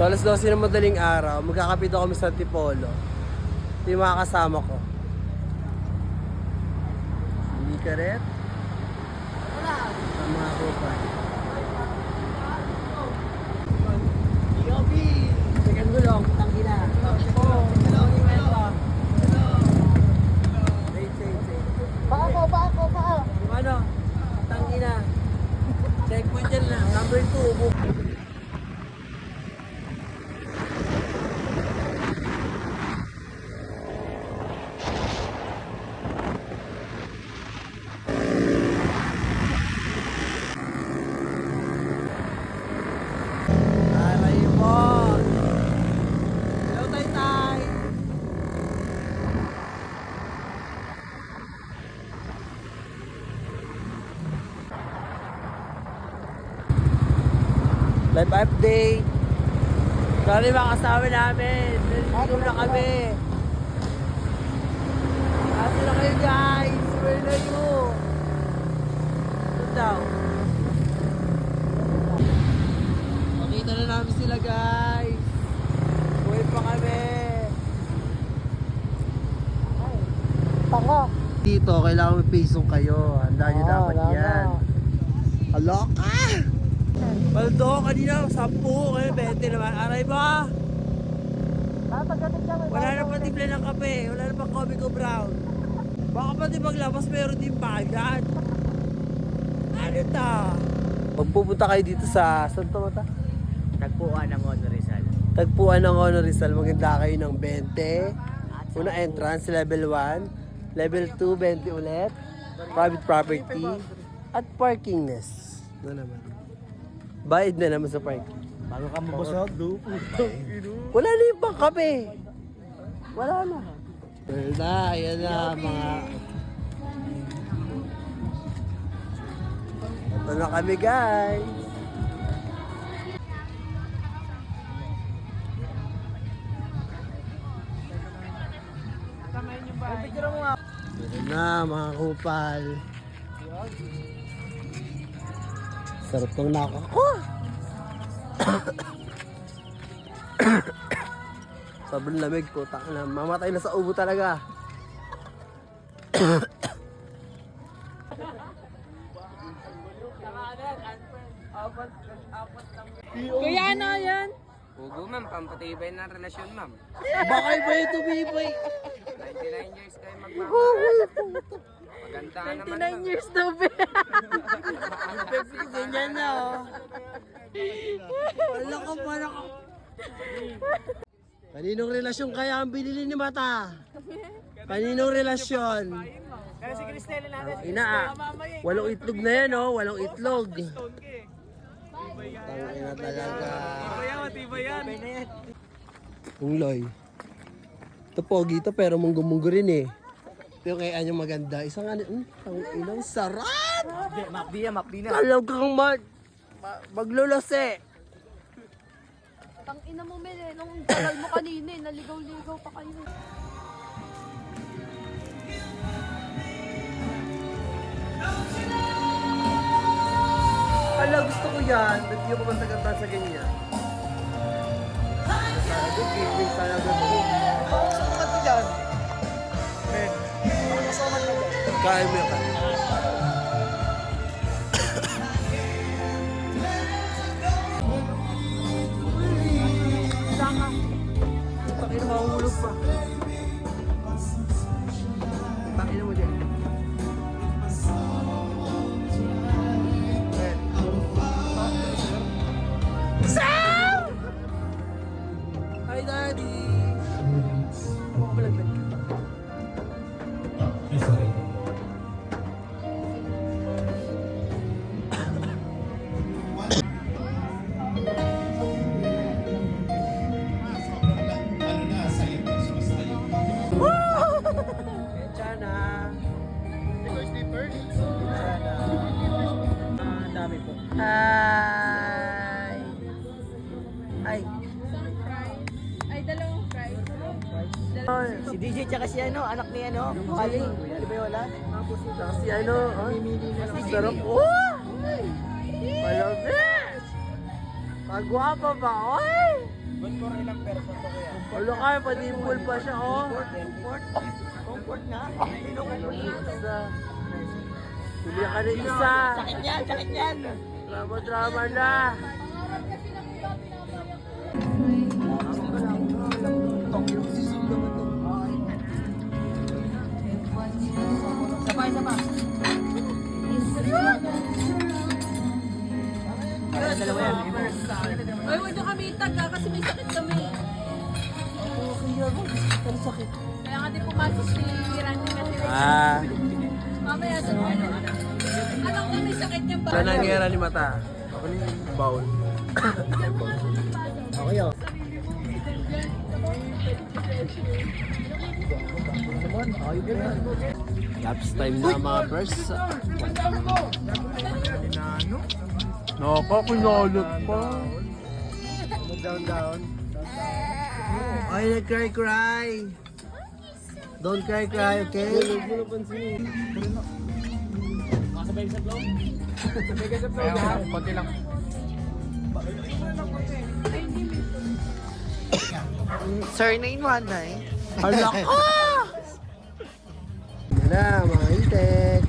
So alas 12 ng madaling araw, magkakapito kami sa Antipolo. Ito yung mga kasama ko. Hindi ka rin? Wala. Ang mga kupal. Yobi! Second gulong, tangina. Baka. Yung ano, tangina. Checkpoint yan na, number 2. Live update. Sorry mga kasama namin. Naliligo na kami. Kasi na kayo guys. Where na you? Ito daw. Makita na namin sila guys. Buhay pa kami. Tanga. Dito, kailangan may pisong kayo. Handa nyo dapat yan. Alok! Ah! Paldo, kanina 10, ngayon 20 naman. Aray ba? Wala na pang timpla ng kape. Wala na pang coffee ko brown. Baka pati paglabas meron din bagad. Ano ta? Pagpupunta kayo dito sa Santa Mata? Tagpuan ng Honor Rizal. Tagpuan ng Honor Rizal. Maganda kayo ng 20. Una entrance, level 1. Level 2, 20 ulit. Private property. At parkingness. Ano naman? Bayad na naman sa parking. Bago ka mabusog, Wala na yung pang kape. Wala na. Well na, ayan na mga... Ito na kami guys. Ayan na mga kupal. Sarap ng naka ko. Sobrang lamig po. Mamatay na sa ubo talaga. Kuya, ano yan? Pugo ma'am, pampatibay ng relasyon ma'am. Baka iba ito, bibay. 99 years kayo magmamahal. Maganda ka naman 29 ma'am. years na ba? Ganyan na, oh. Wala ka, para ka. Kaninong relasyon kaya ang binili ni Mata? Kaninong relasyon? Kaya si Cristel natin. Ina, 8 itlog na yan, oh. 8 itlog. Tangina talaga. Matibay yan. Yung Loy. Ito pogi ito pero munggo-munggo rin eh. Pero kaya yung maganda. Isang ano, inang sarap! Makdi na. Talagang maglulose. Tang ina mo, Mel, nung tagal mo kanina, naligaw-ligaw pa kayo. Ala, gusto ko yan. Ba't di ako matagal sa ganyan? Sabi, gaming talaga ito. Ano ka dyan? Men, ano kasama ka dyan? Kaya mo ka. Saka. Takin mo, mahulog pa. Takin mo dyan. Hi, Daddy! Ako malaglag ka. Chana! Chana! Ang dami po. Hi! Hi! Ay, dalawang fries. Si DJ tsaka si ano, anak ni ano, Ali. Di ba wala? Si ano, sarap. Oh! Malapit! Pagwapa ba, oy! Good for ilang person to kuya? Wala kayo, pa-dimple pa siya, oh. Comfort nga. Isa. Pili ka na isa. Sakit yan. Drama na. Isa pa. Dalawa yan. Ay, huwag na kami itaga kasi may sakit kami. Kaya nga di pumasok si Randy kasi. Mamaya sa alam ko may sakit niya ba? Saan ang gera ni Mata? Ako ni Baul. Okay, oh. Laps time na mga pers. Nakakunalot pa. Down. Ay, nag-cry. Don't cry, okay? Konti lang. Sir, 919. Hala ka! Yan na, mga itik.